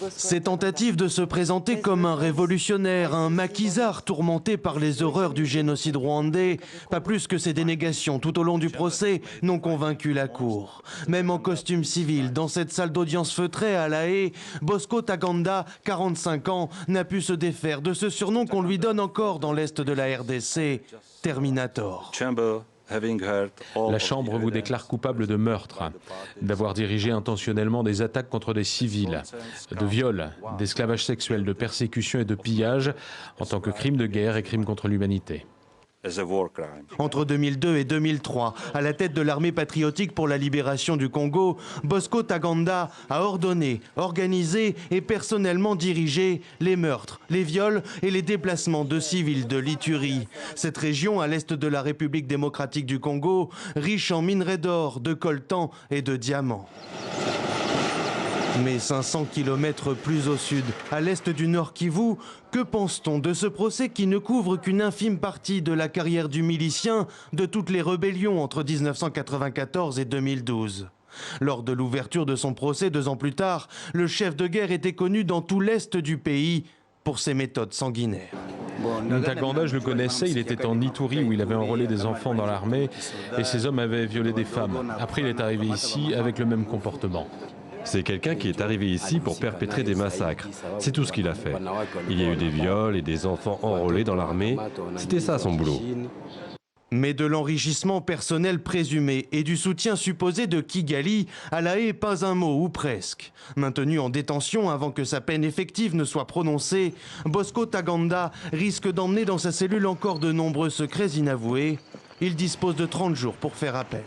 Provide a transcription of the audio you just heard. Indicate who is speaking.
Speaker 1: Ses tentatives de se présenter comme un révolutionnaire, un maquisard tourmenté par les horreurs du génocide rwandais, pas plus que ses dénégations tout au long du procès, n'ont convaincu la Cour. Même en costume civil, dans cette salle d'audience feutrée à La Haye, Bosco Ntaganda, 45 ans, n'a pu se défaire de ce surnom qu'on lui donne encore dans l'Est de la RDC, Terminator.
Speaker 2: La Chambre vous déclare coupable de meurtre, d'avoir dirigé intentionnellement des attaques contre des civils, de viol, d'esclavage sexuel, de persécution et de pillage en tant que crime de guerre et crime contre l'humanité.
Speaker 1: Entre 2002 et 2003, à la tête de l'armée patriotique pour la libération du Congo, Bosco Ntaganda a ordonné, organisé et personnellement dirigé les meurtres, les viols et les déplacements de civils de l'Ituri. Cette région à l'est de la République démocratique du Congo, riche en minerais d'or, de coltan et de diamants. Mais 500 km plus au sud, à l'est du Nord Kivu, que pense-t-on de ce procès qui ne couvre qu'une infime partie de la carrière du milicien de toutes les rébellions entre 1994 et 2012 ? Lors de l'ouverture de son procès 2 ans plus tard, le chef de guerre était connu dans tout l'est du pays pour ses méthodes sanguinaires.
Speaker 2: Ntaganda, je le connaissais, il était en Ituri où il avait enrôlé des enfants dans l'armée et ces hommes avaient violé des femmes. Après, il est arrivé ici avec le même comportement.
Speaker 3: C'est quelqu'un qui est arrivé ici pour perpétrer des massacres. C'est tout ce qu'il a fait. Il y a eu des viols et des enfants enrôlés dans l'armée. C'était ça son boulot.
Speaker 1: Mais de l'enrichissement personnel présumé et du soutien supposé de Kigali, à La Haye, pas un mot ou presque. Maintenu en détention avant que sa peine effective ne soit prononcée, Bosco Ntaganda risque d'emmener dans sa cellule encore de nombreux secrets inavoués. Il dispose de 30 jours pour faire appel.